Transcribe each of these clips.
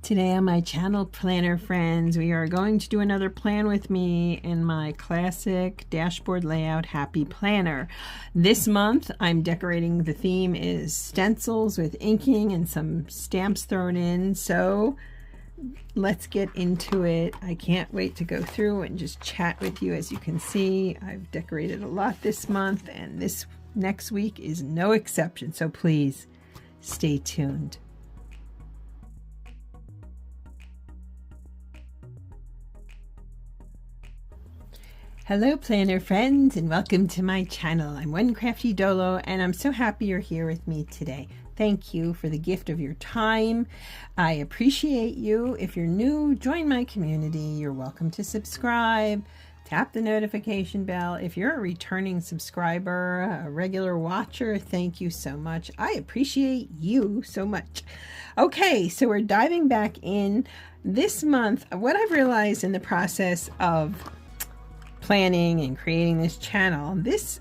Today on my channel, planner friends, we are going to do another plan with me in my classic dashboard layout happy planner. This month I'm decorating, the theme is stencils with inking and some stamps thrown in, so let's get into it. I can't wait to go through and just chat with you. As you can see, I've decorated a lot this month and this next week is no exception, so please stay tuned. Hello planner friends and welcome to my channel. I'm One Crafty Dolo and I'm so happy you're here with me today. Thank you for the gift of your time. I appreciate you. If you're new, join my community. You're welcome to subscribe. Tap the notification bell. If you're a returning subscriber, a regular watcher, thank you so much. I appreciate you so much. Okay, so we're diving back in this month. What I've realized in the process of planning and creating this channel, this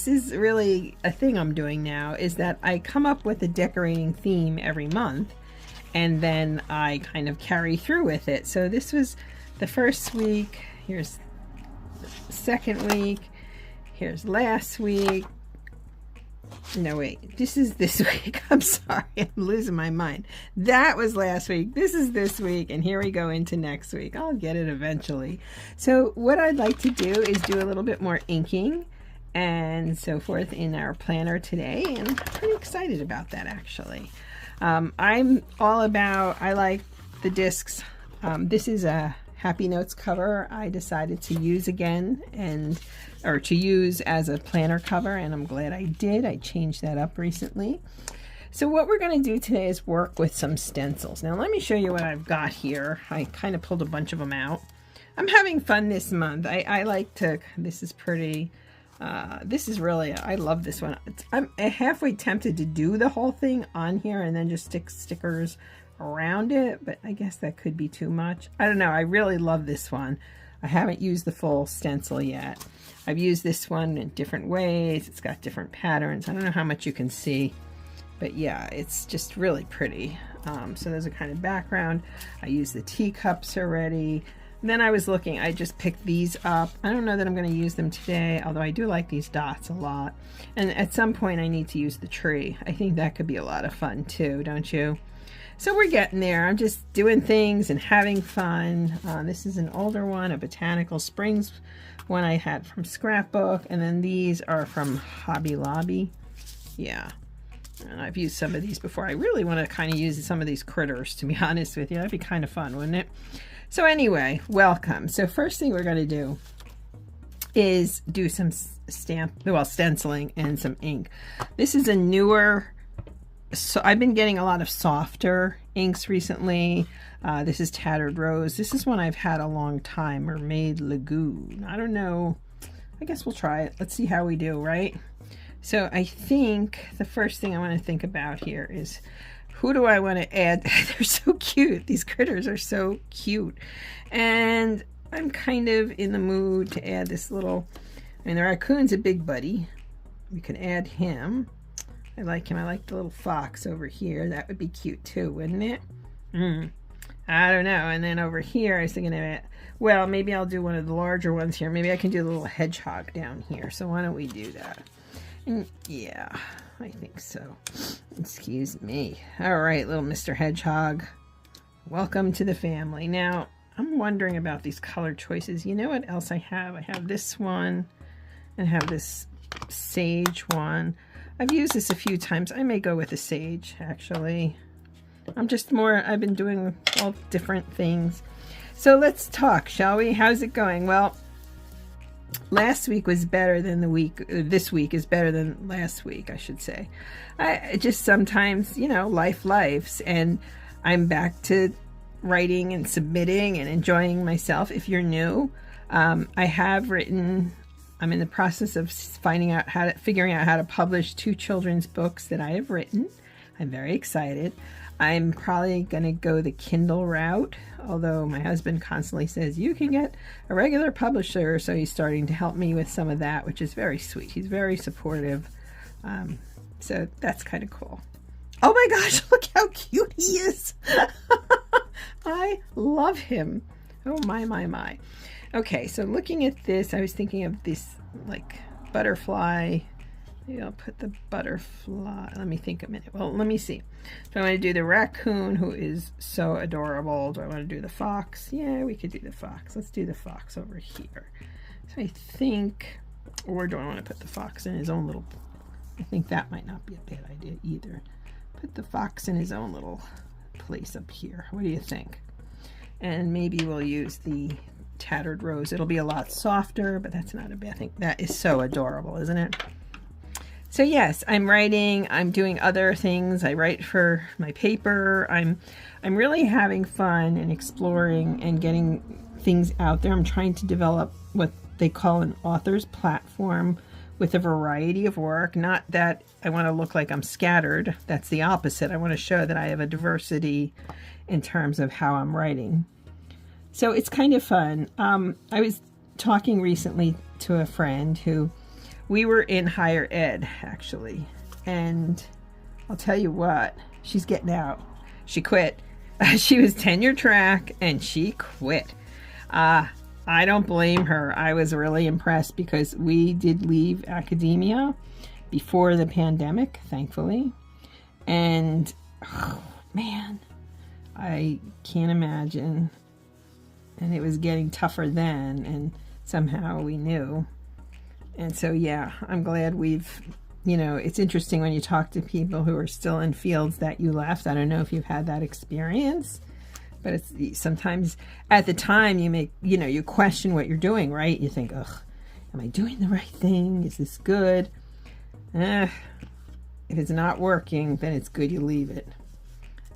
is really a thing I'm doing now, is that I come up with a decorating theme every month and then I kind of carry through with it. So this was the first week, here's the second week, here's last week. No, wait, this is this week. I'm sorry, I'm losing my mind. That was last week. This is this week, and here we go into next week. I'll get it eventually. So what I'd like to do is do a little bit more inking and so forth in our planner today, and I'm pretty excited about that actually. I'm all about, I like the discs. This is a Happy Notes cover I decided to use again or to use as a planner cover, and I'm glad I did. I changed that up recently. So what we're going to do today is work with some stencils. Now let me show you what I've got here. I kind of pulled a bunch of them out. I'm having fun this month. I like to, this is pretty, this is really, I love this one. I'm halfway tempted to do the whole thing on here and then just stick stickers around it, but I guess that could be too much. I don't know. I really love this one. I haven't used the full stencil yet. I've used this one in different ways. It's got different patterns. I don't know how much you can see, but yeah, it's just really pretty. So there's a kind of background. I used the teacups already. And then I was looking, I just picked these up. I don't know that I'm going to use them today, although I do like these dots a lot. And at some point I need to use the tree. I think that could be a lot of fun too, don't you? So we're getting there. I'm just doing things and having fun. This is an older one, a Botanical Springs one I had from Scrapbook. And then these are from Hobby Lobby. Yeah. And I've used some of these before. I really want to kind of use some of these critters, to be honest with you. That'd be kind of fun, wouldn't it? So anyway, welcome. So first thing we're going to do is do some stenciling and some ink. This is a newer, so I've been getting a lot of softer inks recently. This is Tattered Rose. This is one I've had a long time, Mermaid Lagoon. I don't know. I guess we'll try it. Let's see how we do, right? So I think the first thing I want to think about here is, who do I want to add? They're so cute. These critters are so cute. And I'm kind of in the mood to add this little, I mean, the raccoon's a big buddy. We could add him. I like him. I like the little fox over here. That would be cute too, wouldn't it? I don't know. And then over here, I was thinking of it. Well, maybe I'll do one of the larger ones here. Maybe I can do the little hedgehog down here. So why don't we do that? And yeah, I think so. Excuse me. All right, little Mr. Hedgehog. Welcome to the family. Now, I'm wondering about these color choices. You know what else I have? I have this one and I have this sage one. I've used this a few times. I may go with the sage, actually. I've been doing all different things. So let's talk, shall we? How's it going? Well, last week was better than this week is better than last week, I should say. I just sometimes, you know, life's, and I'm back to writing and submitting and enjoying myself. If you're new, I have written, I'm in the process of figuring out how to publish 2 children's books that I have written. I'm very excited. I'm probably going to go the Kindle route, although my husband constantly says, you can get a regular publisher, so he's starting to help me with some of that, which is very sweet. He's very supportive, so that's kind of cool. Oh my gosh, look how cute he is. I love him. Oh my, my, my. Okay, so looking at this, I was thinking of this like butterfly. Maybe I'll put the butterfly. Let me think a minute. Well, let me see. Do I want to do the raccoon, who is so adorable? Do I want to do the fox? Yeah, we could do the fox. Let's do the fox over here. So I think, or do I want to put the fox in his own little, I think that might not be a bad idea either. Put the fox in his own little place up here. What do you think? And maybe we'll use the tattered rose. It'll be a lot softer, but that's not a bad thing. That is so adorable, isn't it? So yes, I'm writing, I'm doing other things. I write for my paper. I'm really having fun and exploring and getting things out there. I'm trying to develop what they call an author's platform with a variety of work. Not that I want to look like I'm scattered. That's the opposite. I want to show that I have a diversity in terms of how I'm writing. So it's kind of fun. I was talking recently to a friend who, we were in higher ed actually, and I'll tell you what, she's getting out. She quit. She was tenure track and she quit. I don't blame her. I was really impressed because we did leave academia before the pandemic, thankfully. And oh man, I can't imagine. And it was getting tougher then, and somehow we knew. And so, yeah, I'm glad we've, you know, it's interesting when you talk to people who are still in fields that you left. I don't know if you've had that experience, but it's sometimes at the time you make, you know, you question what you're doing, right? You think, ugh, am I doing the right thing? Is this good? If it's not working, then it's good you leave it.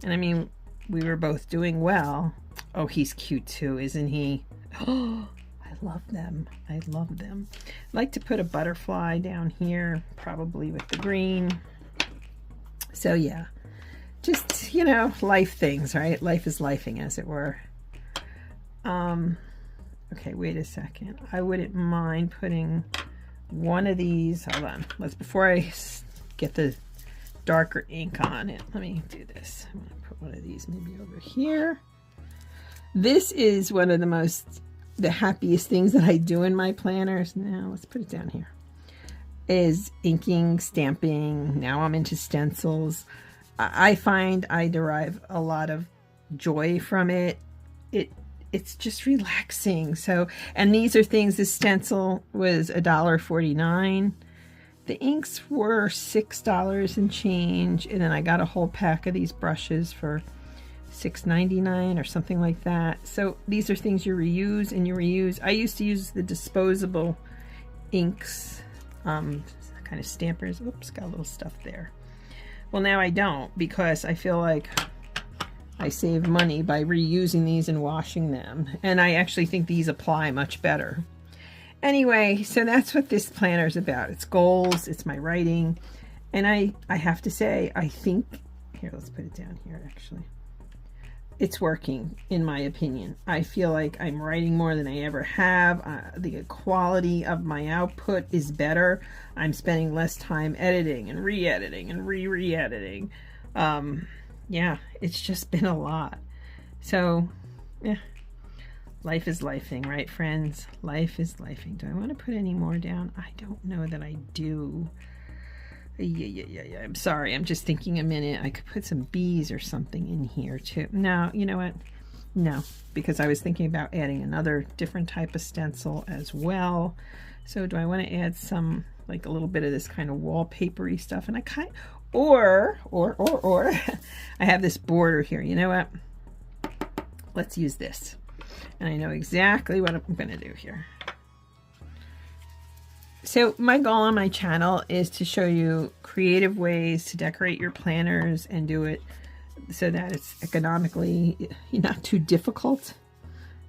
And I mean, we were both doing well. Oh, he's cute too, isn't he? Oh, I love them. I love them. I'd like to put a butterfly down here, probably with the green. So yeah, just, you know, life things, right? Life is lifing, as it were. Okay, wait a second. I wouldn't mind putting one of these. Hold on. Before I get the darker ink on it, let me do this. I'm going to put one of these maybe over here. This is one of the happiest things that I do in my planners. Now let's put it down here. Is inking, stamping. Now I'm into stencils. I find I derive a lot of joy from it. It's just relaxing. So, and these are things. This stencil was $1.49. The inks were $6 and change, and then I got a whole pack of these brushes for $6.99 or something like that. So these are things you reuse and you reuse. I used to use the disposable inks, kind of stampers. Oops, got a little stuff there. Well, now I don't, because I feel like I save money by reusing these and washing them. And I actually think these apply much better. Anyway, so that's what this planner is about. It's goals, it's my writing. And I have to say, I think, here, let's put it down here actually. It's working, in my opinion. I feel like I'm writing more than I ever have. The quality of my output is better. I'm spending less time editing and re-editing and re-editing. Yeah, it's just been a lot. So, yeah, life is lifing, right, friends? Life is lifing. Do I want to put any more down? I don't know that I do. Yeah. I'm sorry. I'm just thinking a minute. I could put some bees or something in here too. No, you know what? No, because I was thinking about adding another different type of stencil as well. So do I want to add some, like a little bit of this kind of wallpapery stuff? And I kind of, or I have this border here. You know what? Let's use this. And I know exactly what I'm going to do here. So my goal on my channel is to show you creative ways to decorate your planners and do it so that it's economically not too difficult.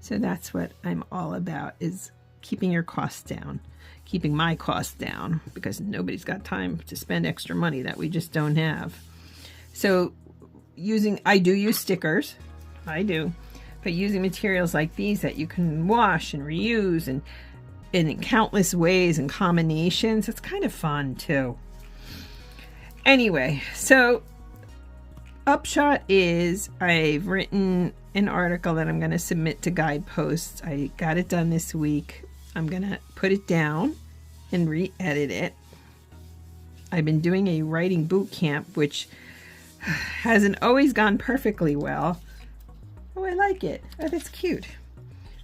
So that's what I'm all about, is keeping your costs down, keeping my costs down, because nobody's got time to spend extra money that we just don't have. So I do use stickers, I do, but using materials like these that you can wash and reuse and in countless ways and combinations, it's kind of fun too. Anyway, so upshot is I've written an article that I'm going to submit to Guideposts. I got it done this week. I'm going to put it down and re-edit it. I've been doing a writing boot camp, which hasn't always gone perfectly well. Oh, I like it. Oh, that's cute.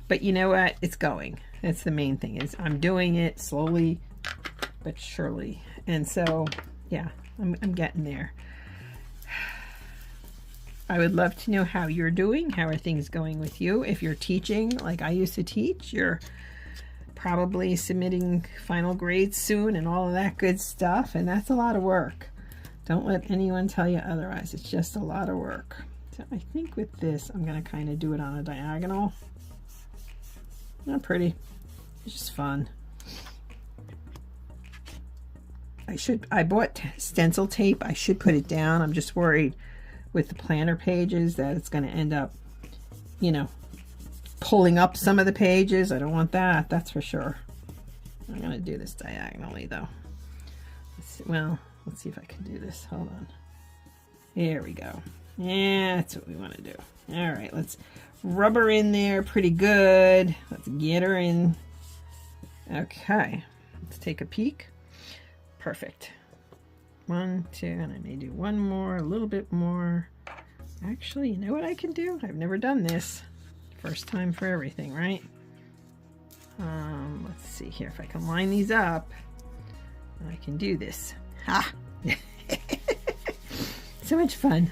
But you know what? It's going. That's the main thing, is I'm doing it slowly but surely. And so, yeah, I'm getting there. I would love to know how you're doing. How are things going with you? If you're teaching like I used to teach, you're probably submitting final grades soon and all of that good stuff. And that's a lot of work. Don't let anyone tell you otherwise. It's just a lot of work. So I think with this, I'm going to kind of do it on a diagonal. Not pretty. It's just fun. I bought stencil tape. I should put it down. I'm just worried with the planner pages that it's going to end up, you know, pulling up some of the pages. I don't want that. That's for sure. I'm going to do this diagonally though. Let's see if I can do this. Hold on. There we go. Yeah, that's what we want to do. All right, let's rub her in there pretty good. Let's get her in. Okay, let's take a peek. Perfect. 1, 2, and I may do one more, a little bit more. Actually, you know what I can do? I've never done this. First time for everything, right? Let's see here if I can line these up. I can do this. Ha! So much fun.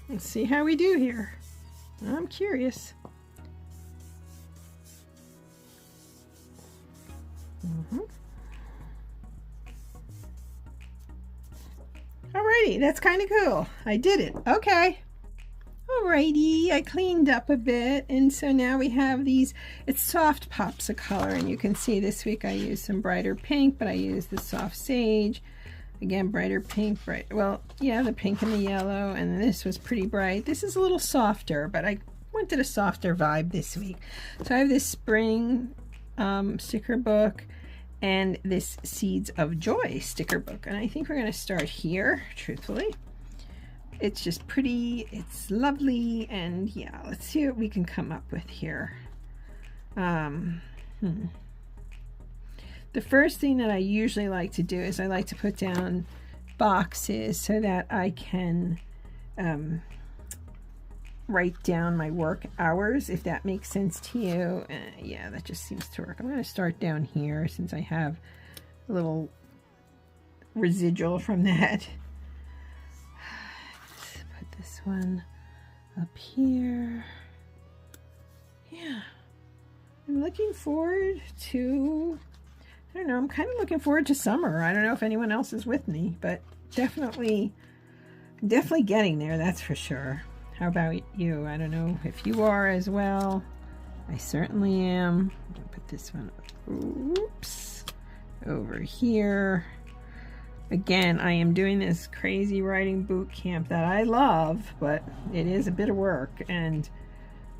Let's see how we do here. I'm curious. Alrighty, that's kind of cool. I did it. Okay. Alrighty, I cleaned up a bit, and so now we have these. It's soft pops of color, and you can see this week I used some brighter pink, but I used the soft sage. Again, brighter pink, well, yeah, the pink and the yellow, and this was pretty bright. This is a little softer, but I wanted a softer vibe this week. So I have this spring sticker book and this Seeds of Joy sticker book, and I think we're going to start here, truthfully. It's just pretty, it's lovely, and yeah, let's see what we can come up with here. The first thing that I usually like to do is I like to put down boxes so that I can write down my work hours, if that makes sense to you. Yeah, that just seems to work. I'm going to start down here since I have a little residual from that. Let's put this one up here. Yeah, I'm looking forward to, I don't know, I'm kind of looking forward to summer. I don't know if anyone else is with me, but definitely getting there, that's for sure. How about you? I don't know if you are as well. I certainly am. I'm gonna put this one, oops, over here. Again, I am doing this crazy writing boot camp that I love, but it is a bit of work, and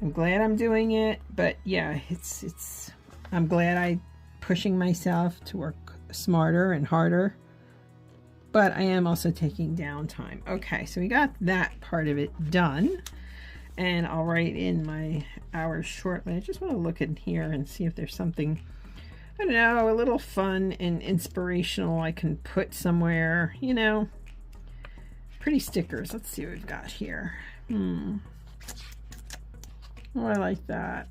I'm glad I'm doing it. But yeah, I'm glad I'm pushing myself to work smarter and harder. But I am also taking downtime. Okay, so we got that part of it done. And I'll write in my hours shortly. I just want to look in here and see if there's something, I don't know, a little fun and inspirational I can put somewhere, you know. Pretty stickers. Let's see what we've got here. Oh, I like that.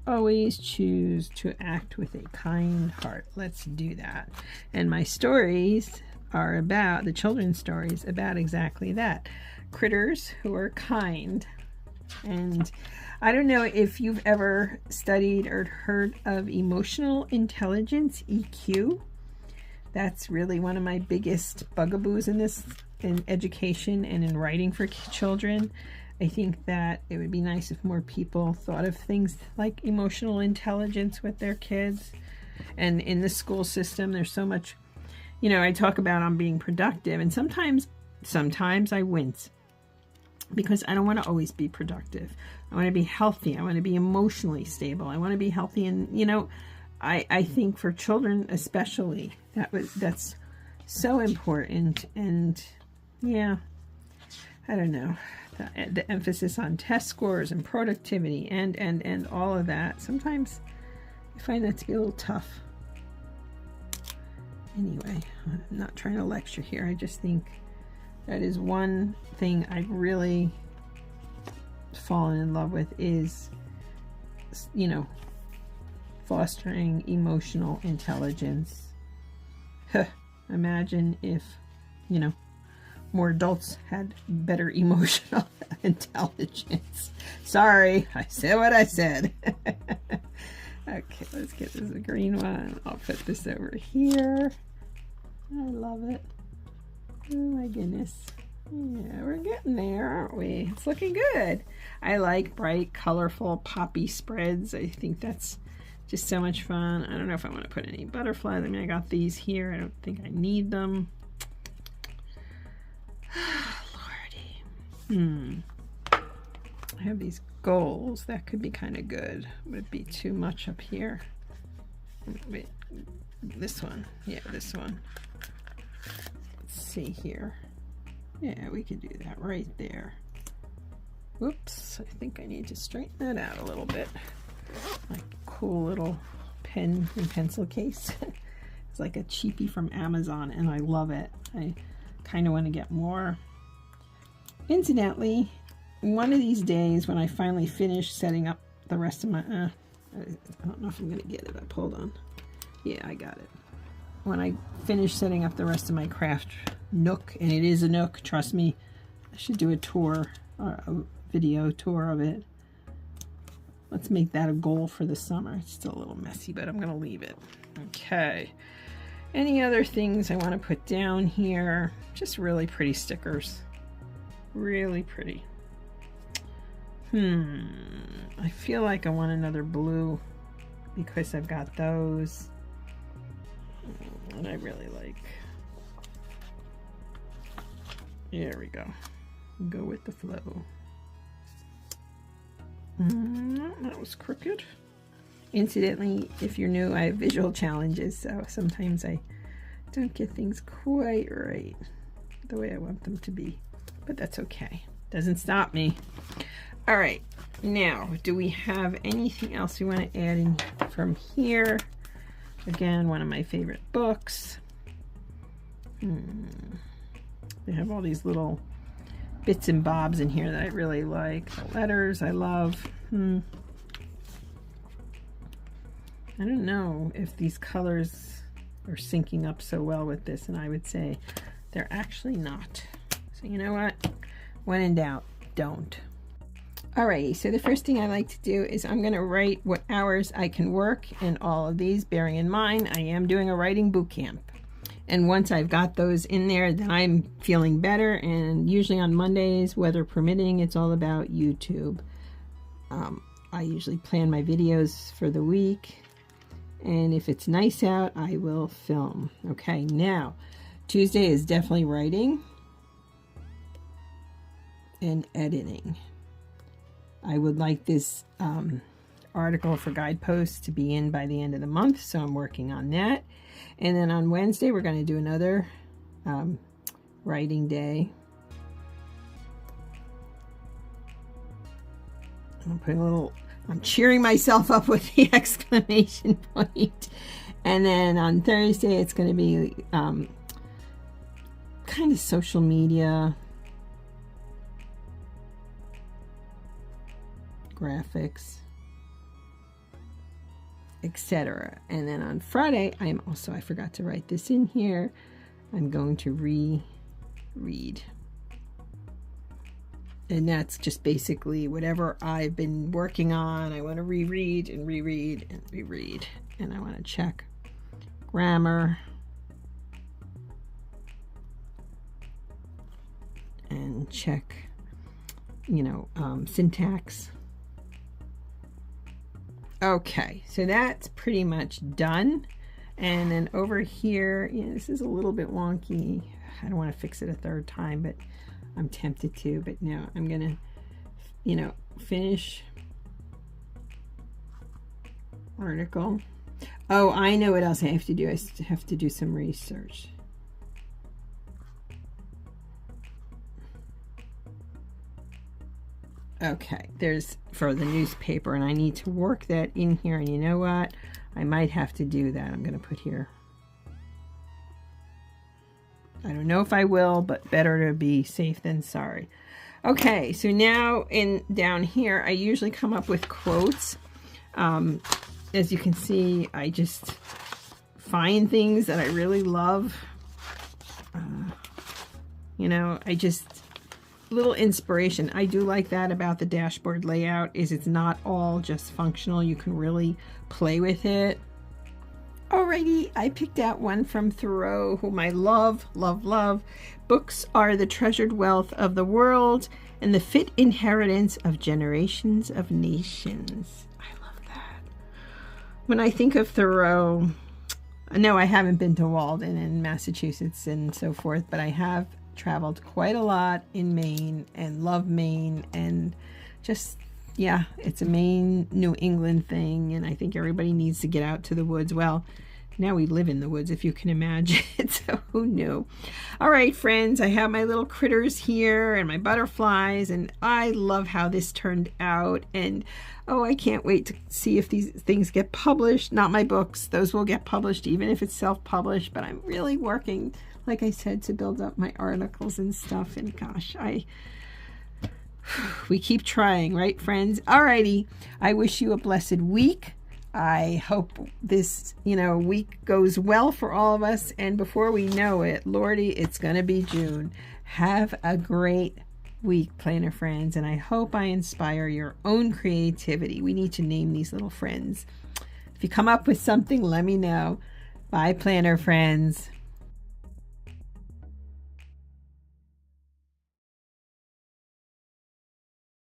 Always choose to act with a kind heart. Let's do that. And my stories are about, the children's stories, about exactly that. Critters who are kind. And I don't know if you've ever studied or heard of emotional intelligence, EQ. That's really one of my biggest bugaboos in education and in writing for children. I think that it would be nice if more people thought of things like emotional intelligence with their kids. And in the school system, there's so much, you know, I talk about I'm being productive, and sometimes I wince because I don't want to always be productive. I want to be healthy. I want to be emotionally stable. I want to be healthy. And, you know, I think for children especially, that's so important. And yeah, I don't know, the emphasis on test scores and productivity and all of that. Sometimes I find that to be a little tough. Anyway, I'm not trying to lecture here. I just think that is one thing I've really fallen in love with is, you know, fostering emotional intelligence. Imagine if, you know, more adults had better emotional intelligence. Sorry, I said what I said. Okay, let's get this a green one. I'll put this over here. I love it. Oh my goodness. Yeah, we're getting there, aren't we? It's looking good. I like bright, colorful, poppy spreads. I think that's just so much fun. I don't know if I want to put any butterflies. I mean, I got these here. I don't think I need them. Lordy. I have these goals. That could be kind of good. Would it be too much up here? Wait, this one. Yeah, this one. Let's see here. Yeah, we could do that right there. Whoops, I think I need to straighten that out a little bit. My cool little pen and pencil case. It's like a cheapie from Amazon, and I love it. I kind of want to get more. Incidentally, one of these days when I finally finish setting up the rest of my... I don't know if I'm going to get it up. Hold on. Yeah, I got it. When I finish setting up the rest of my craft nook, and it is a nook, trust me, I should do a tour, or a video tour of it. Let's make that a goal for the summer. It's still a little messy, but I'm going to leave it. Okay. Any other things I want to put down here? Just really pretty stickers. Really pretty. I feel like I want another blue because I've got those. And I really like. There we go. Go with the flow. That was crooked. Incidentally, if you're new, I have visual challenges, so sometimes I don't get things quite right the way I want them to be. But that's okay. Doesn't stop me. All right. Now, do we have anything else we want to add in from here? Again, one of my favorite books. They have all these little bits and bobs in here that I really like. The letters I love. I don't know if these colors are syncing up so well with this, and I would say they're actually not. So you know what? When in doubt, don't. Alrighty, so the first thing I like to do is I'm going to write what hours I can work in all of these, bearing in mind I am doing a writing boot camp. And once I've got those in there, then I'm feeling better. And usually on Mondays, weather permitting, it's all about YouTube. I usually plan my videos for the week. And if it's nice out, I will film. Okay, now, Tuesday is definitely writing and editing. I would like this article for Guideposts to be in by the end of the month, so I'm working on that. And then on Wednesday, we're going to do another writing day. I'm cheering myself up with the exclamation point. And then on Thursday, it's going to be kind of social media, graphics, etc. And then on Friday, I forgot to write this in here, I'm going to reread. And that's just basically whatever I've been working on, I want to reread and reread and reread. And I want to check grammar and check, syntax. Okay, so that's pretty much done. And then over here, this is a little bit wonky. I don't want to fix it a third time, but I'm tempted to, but no, I'm gonna, you know, finish article. Oh, I know what else I have to do. I have to do some research. Okay, there's for the newspaper, and I need to work that in here, and you know what? I might have to do that. I'm going to put here. I don't know if I will, but better to be safe than sorry. Okay, so now down here, I usually come up with quotes. As you can see, I just find things that I really love. You know, little inspiration. I do like that about the dashboard layout, is it's not all just functional. You can really play with it. Alrighty, I picked out one from Thoreau, whom I love, love, love. Books are the treasured wealth of the world and the fit inheritance of generations of nations. I love that. When I think of Thoreau, no, I haven't been to Walden in Massachusetts and so forth, but I have traveled quite a lot in Maine and love Maine, and just, yeah, it's a Maine, New England thing, and I think everybody needs to get out to the woods. Well, now we live in the woods, if you can imagine, so who knew? All right, friends, I have my little critters here and my butterflies, and I love how this turned out, and oh, I can't wait to see if these things get published. Not my books, those will get published even if it's self-published, but I'm really working, like I said, to build up my articles and stuff, and gosh, we keep trying, right, friends? Alrighty, I wish you a blessed week. I hope this, week goes well for all of us, and before we know it, Lordy, it's gonna be June. Have a great week, planner friends, and I hope I inspire your own creativity. We need to name these little friends. If you come up with something, let me know. Bye, planner friends.